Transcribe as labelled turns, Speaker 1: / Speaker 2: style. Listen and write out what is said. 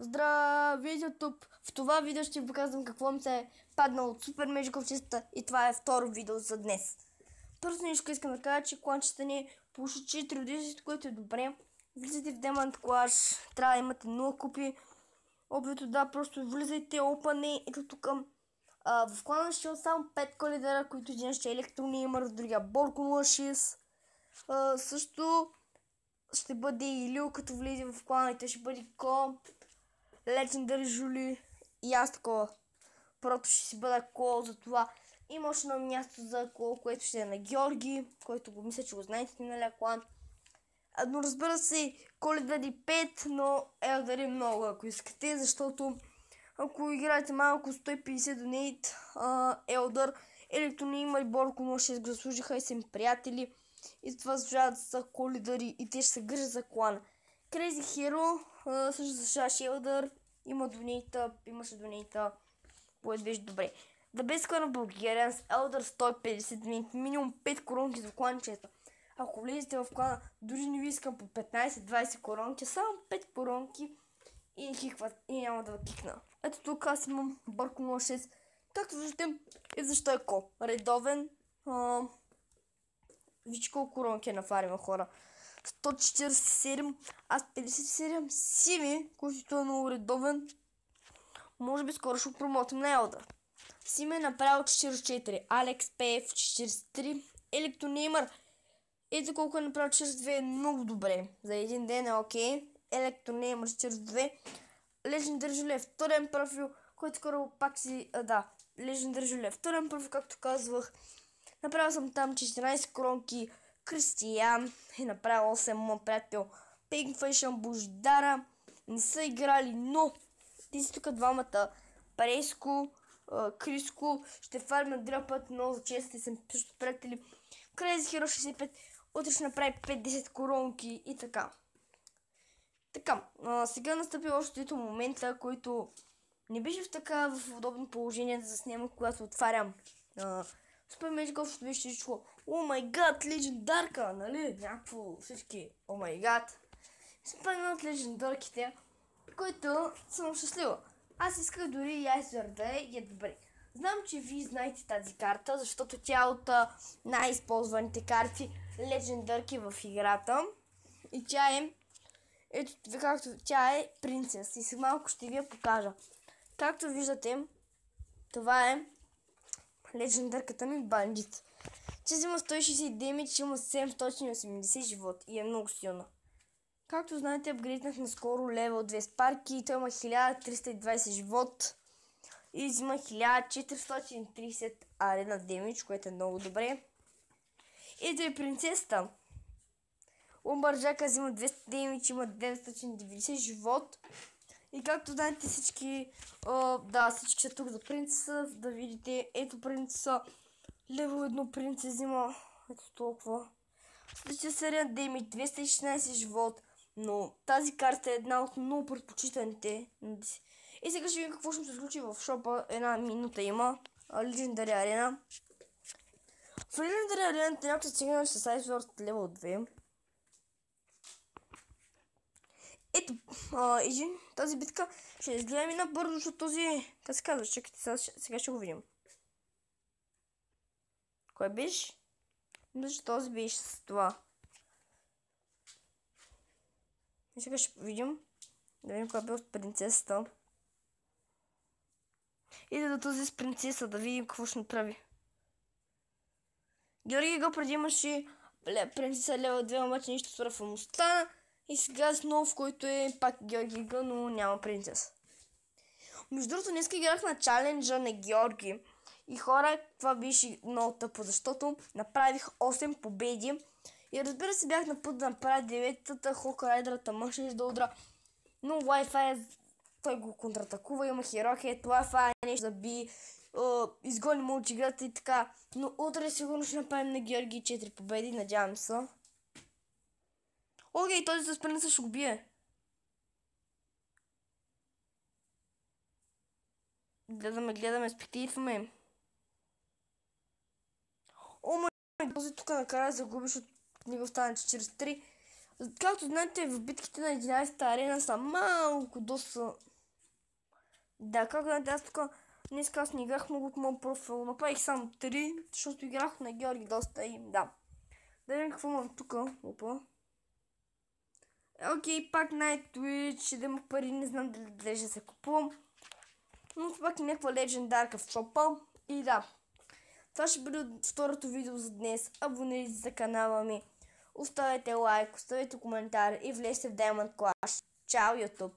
Speaker 1: Здравейте, YouTube! В това видео ще ви показвам какво ми се е паднало от Супер Magical честата и това е второ видео за днес. Първо нещо искам да кажа, че кланчета ни получи 4 от 10, което е добре. Влизайте в Diamond Clash, трябва да имате 0 купи. Обито да, просто влизайте, опане, ето тук. В клана ще има само 5 колидера, които един ще е Електронеймър, другия Борко 06. Също ще бъде и Лил, като влезе в клана и той ще бъде Ко, Legendary Жули и аз такова. Просто ще си бъда Ко, за това има още едно място за Ко, което ще е на Георги, който го мисля, че го знаете в миналия клан. Но разбира се, Коледари 5, но Елдари много, ако искате, защото ако играете малко 150 донейт, Елдър, Електронеймър и Борко 06 го заслужиха и са им приятели. И това заслужават да са Коледари и те ще се грижат за клана. Crazy Hero също заслужаваше Елдър, имаше донейта, което беше добре. The Best Clan of Bulgarians, Elder 150 донейт, минимум 5 коронки за кланчета. Ако влезете в клана, дори не ви искам по 15-20 коронки, само 5 коронки и няма да кикна. Ето тук аз имам Борко 06. Както виждате, и защо е Ко. Редовен. Виж колко коронки нафарим, хора. 147, аз 57 Сими, който е много редовен. Може би скоро ще промотим на Елдър. Сими е направил 44, Алекс ПФ 43, Електронеймър. Ето колко е направил 42, е много добре. За един ден е окей. Електронеймър 42. Legendary Жули е вторен профил, който скоро пак си... Legendary Жули е вторен профил, както казвах. Направил съм там 14 коронки. Кристиян е направил 8, моят приятел. Pink Fashion, Бождара. Не са играли, но те си тук двамата. Преско, Криско. Ще фармят дръпът, но за честите съм също приятели. Crazy Hero 65. Утре ще направи 50 коронки и така. Сега настъпи още ето момента, който не беше в удобно положение да заснема, когато отварям Супер Magical, защото беше всичко. О май гад, легендарка, нали? Някакво всички. О май гад. Спомням от легендарките, които съм щастлива. Аз исках дори и Айсвер да е добре. Знам, че вие знаете тази карта, защото тя е от най-използваните карти легендарки в играта. И тя е, ето както тя е принцес. И сега малко ще ви я покажа. Както виждате, това е легендарката ми бандит. Тя взима 160 демидж, има 780 живот и е много силна. Както знаете, апгрейднах наскоро левел 2 спарки и той има 1320 живот. И взима 1430 арена демидж, което е много добре. Ето и принцесата. Умбърджака взима 200 демидж, има 990 живот. И както знаете всички, всички са тук за принцеса, за да видите, ето принцеса, левел 1 принцес взима, ето толкова. Следващия серия демидж, 216 живот, но тази карта е една от много предпочитаните. И сега ще видим какво ще се случи в шопа, една минута има, Legendary Arena. В Legendary Arena трябва да стигнем с Iceworld левел 2. Ето, тази битка ще изгледам и набързо, защото този... Как се казва? Чакайте, сега ще го видим. Кой беше? Мисля, че този беше с това. И сега ще видим. Да видим кой е бил с принцесата. И да този с принцеса, да видим какво ще направи. Георги го преди имаше принцеса лева 2, обаче нищо свърфа му стана. И сега с нов, който е пак Георги Г, но няма принцес. Между другото, днес играх на чаленджа на Георги. И хора, това беше много тъпо, защото направих 8 победи. И разбира се, бях на път да направя 9-тата, Хокрайдерата мъж да удра. Но Wi-Fi, той го контратакува, има херохет, Wi-Fi нещо да би, изгони му от играта и така. Но утре сигурно ще направим на Георги 4 победи, надявам се. Окей, този с принца ще го бие. Гледаме, спективаме. О, май, този тук накрая загуби, защото не го стане 43. Както знаете, в битките на 11-та арена са малко доста Да, как да, аз тук днес аз не играх много от моят профил. Направих само 3, защото играх на Георги доста и да. Да видим какво имам тук. Опа. Окей, пак Nightwitch, ще да имах пари, не знам дали ще се купувам. Но пак някаква легендарка в шопа. И да. Това ще бъде второто видео за днес. Абонирайте се за канала ми. Оставете лайк, оставете коментар и влезте в Diamond Clash. Чао, YouTube!